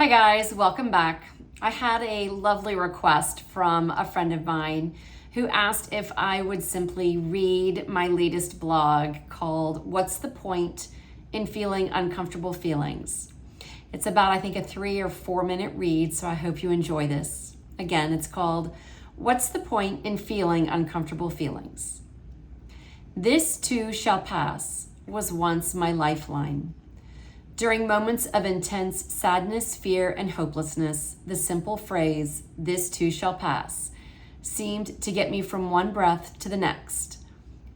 Hi guys, welcome back. I had a lovely request from a friend of mine who asked if I would simply read my latest blog called What's the Point in Feeling Uncomfortable Feelings? It's about, I think, a 3 or 4 minute read, so I hope you enjoy this. Again, it's called What's the Point in Feeling Uncomfortable Feelings? This too shall pass was once my lifeline. During moments of intense sadness, fear, and hopelessness, the simple phrase, this too shall pass, seemed to get me from one breath to the next.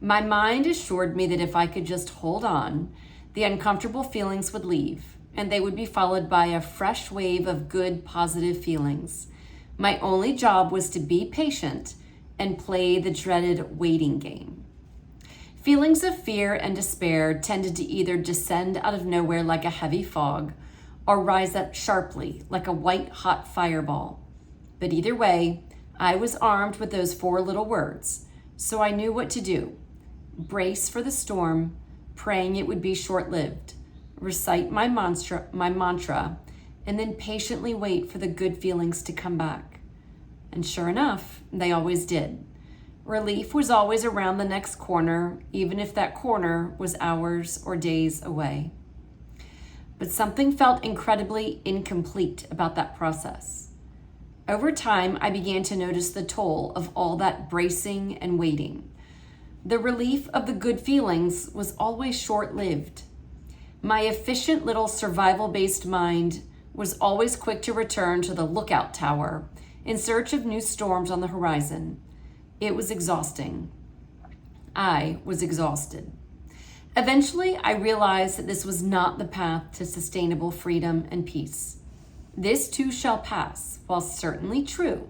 My mind assured me that if I could just hold on, the uncomfortable feelings would leave, and they would be followed by a fresh wave of good, positive feelings. My only job was to be patient and play the dreaded waiting game. Feelings of fear and despair tended to either descend out of nowhere like a heavy fog or rise up sharply like a white-hot fireball. But either way, I was armed with those 4 little words, so I knew what to do. Brace for the storm, praying it would be short-lived. Recite my mantra, and then patiently wait for the good feelings to come back. And sure enough, they always did. Relief was always around the next corner, even if that corner was hours or days away. But something felt incredibly incomplete about that process. Over time, I began to notice the toll of all that bracing and waiting. The relief of the good feelings was always short-lived. My efficient little survival-based mind was always quick to return to the lookout tower in search of new storms on the horizon. It was exhausting. I was exhausted. Eventually, I realized that this was not the path to sustainable freedom and peace. This too shall pass, while certainly true,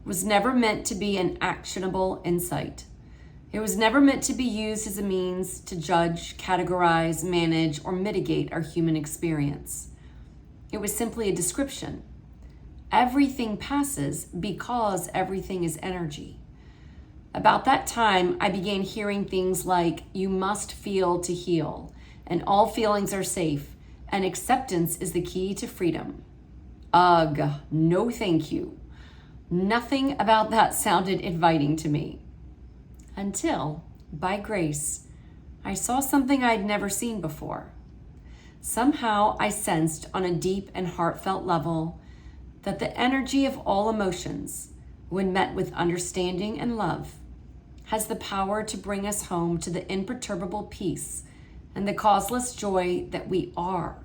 was never meant to be an actionable insight. It was never meant to be used as a means to judge, categorize, manage, or mitigate our human experience. It was simply a description. Everything passes because everything is energy. About that time, I began hearing things like, you must feel to heal, and all feelings are safe, and acceptance is the key to freedom. Ugh, no thank you. Nothing about that sounded inviting to me. Until, by grace, I saw something I'd never seen before. Somehow I sensed on a deep and heartfelt level that the energy of all emotions, when met with understanding and love, has the power to bring us home to the imperturbable peace and the causeless joy that we are.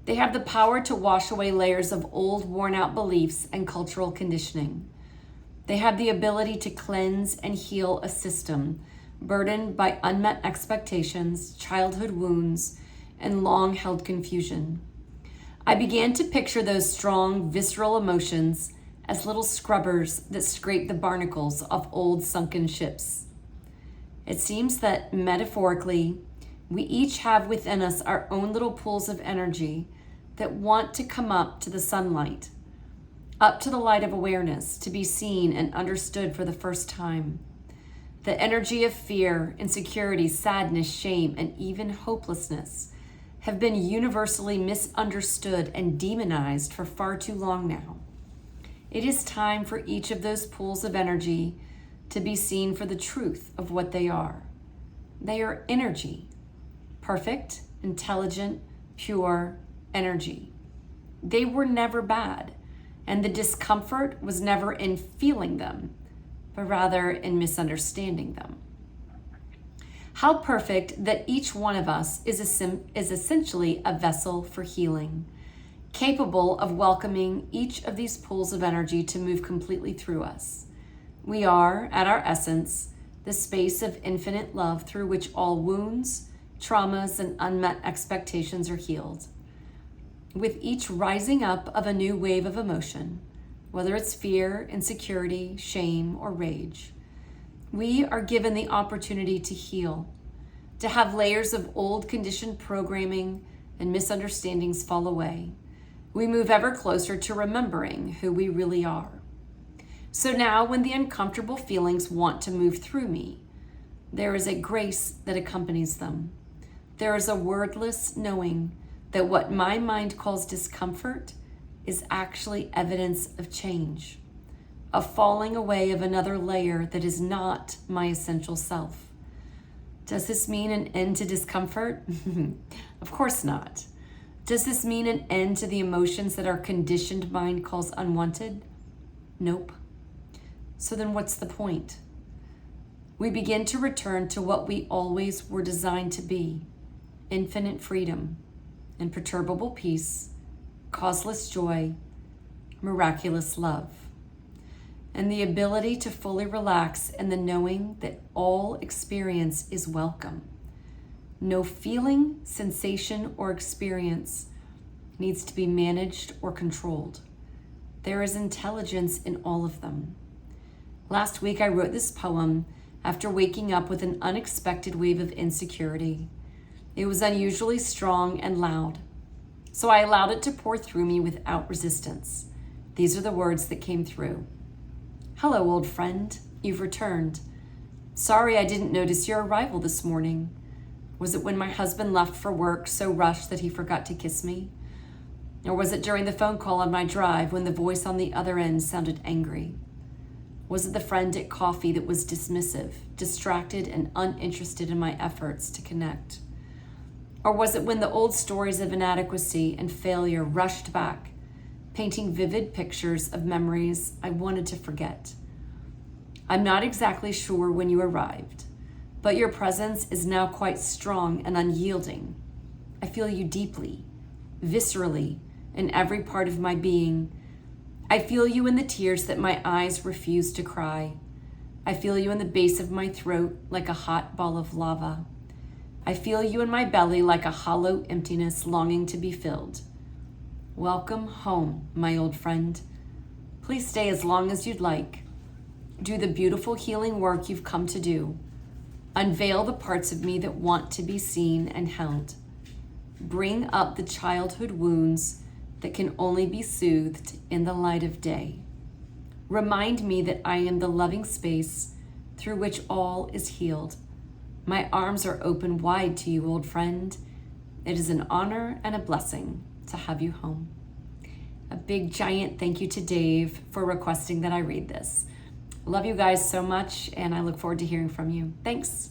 They have the power to wash away layers of old, worn-out beliefs and cultural conditioning. They have the ability to cleanse and heal a system burdened by unmet expectations, childhood wounds, and long-held confusion. I began to picture those strong, visceral emotions as little scrubbers that scrape the barnacles of old sunken ships. It seems that, metaphorically, we each have within us our own little pools of energy that want to come up to the sunlight, up to the light of awareness, to be seen and understood for the first time. The energy of fear, insecurity, sadness, shame, and even hopelessness have been universally misunderstood and demonized for far too long now. It is time for each of those pools of energy to be seen for the truth of what they are. They are energy, perfect, intelligent, pure energy. They were never bad, and the discomfort was never in feeling them, but rather in misunderstanding them. How perfect that each one of us is essentially a vessel for healing, capable of welcoming each of these pools of energy to move completely through us. We are, at our essence, the space of infinite love through which all wounds, traumas, and unmet expectations are healed. With each rising up of a new wave of emotion, whether it's fear, insecurity, shame, or rage, we are given the opportunity to heal, to have layers of old conditioned programming and misunderstandings fall away. We move ever closer to remembering who we really are. So now, when the uncomfortable feelings want to move through me, there is a grace that accompanies them. There is a wordless knowing that what my mind calls discomfort is actually evidence of change, a falling away of another layer that is not my essential self. Does this mean an end to discomfort? Of course not. Does this mean an end to the emotions that our conditioned mind calls unwanted? Nope. So then what's the point? We begin to return to what we always were designed to be: infinite freedom, imperturbable peace, causeless joy, miraculous love, and the ability to fully relax in the knowing that all experience is welcome. No feeling, sensation, or experience needs to be managed or controlled. There is intelligence in all of them. Last week I wrote this poem after waking up with an unexpected wave of insecurity. It was unusually strong and loud, so I allowed it to pour through me without resistance. These are the words that came through. Hello, old friend, you've returned. Sorry I didn't notice your arrival this morning. Was it when my husband left for work so rushed that he forgot to kiss me? Or was it during the phone call on my drive when the voice on the other end sounded angry? Was it the friend at coffee that was dismissive, distracted, and uninterested in my efforts to connect? Or was it when the old stories of inadequacy and failure rushed back, painting vivid pictures of memories I wanted to forget? I'm not exactly sure when you arrived, but your presence is now quite strong and unyielding. I feel you deeply, viscerally, in every part of my being. I feel you in the tears that my eyes refuse to cry. I feel you in the base of my throat like a hot ball of lava. I feel you in my belly like a hollow emptiness longing to be filled. Welcome home, my old friend. Please stay as long as you'd like. Do the beautiful healing work you've come to do. Unveil the parts of me that want to be seen and held. Bring up the childhood wounds that can only be soothed in the light of day. Remind me that I am the loving space through which all is healed. My arms are open wide to you, old friend. It is an honor and a blessing to have you home. A big giant thank you to Dave for requesting that I read this. Love you guys so much, and I look forward to hearing from you. Thanks.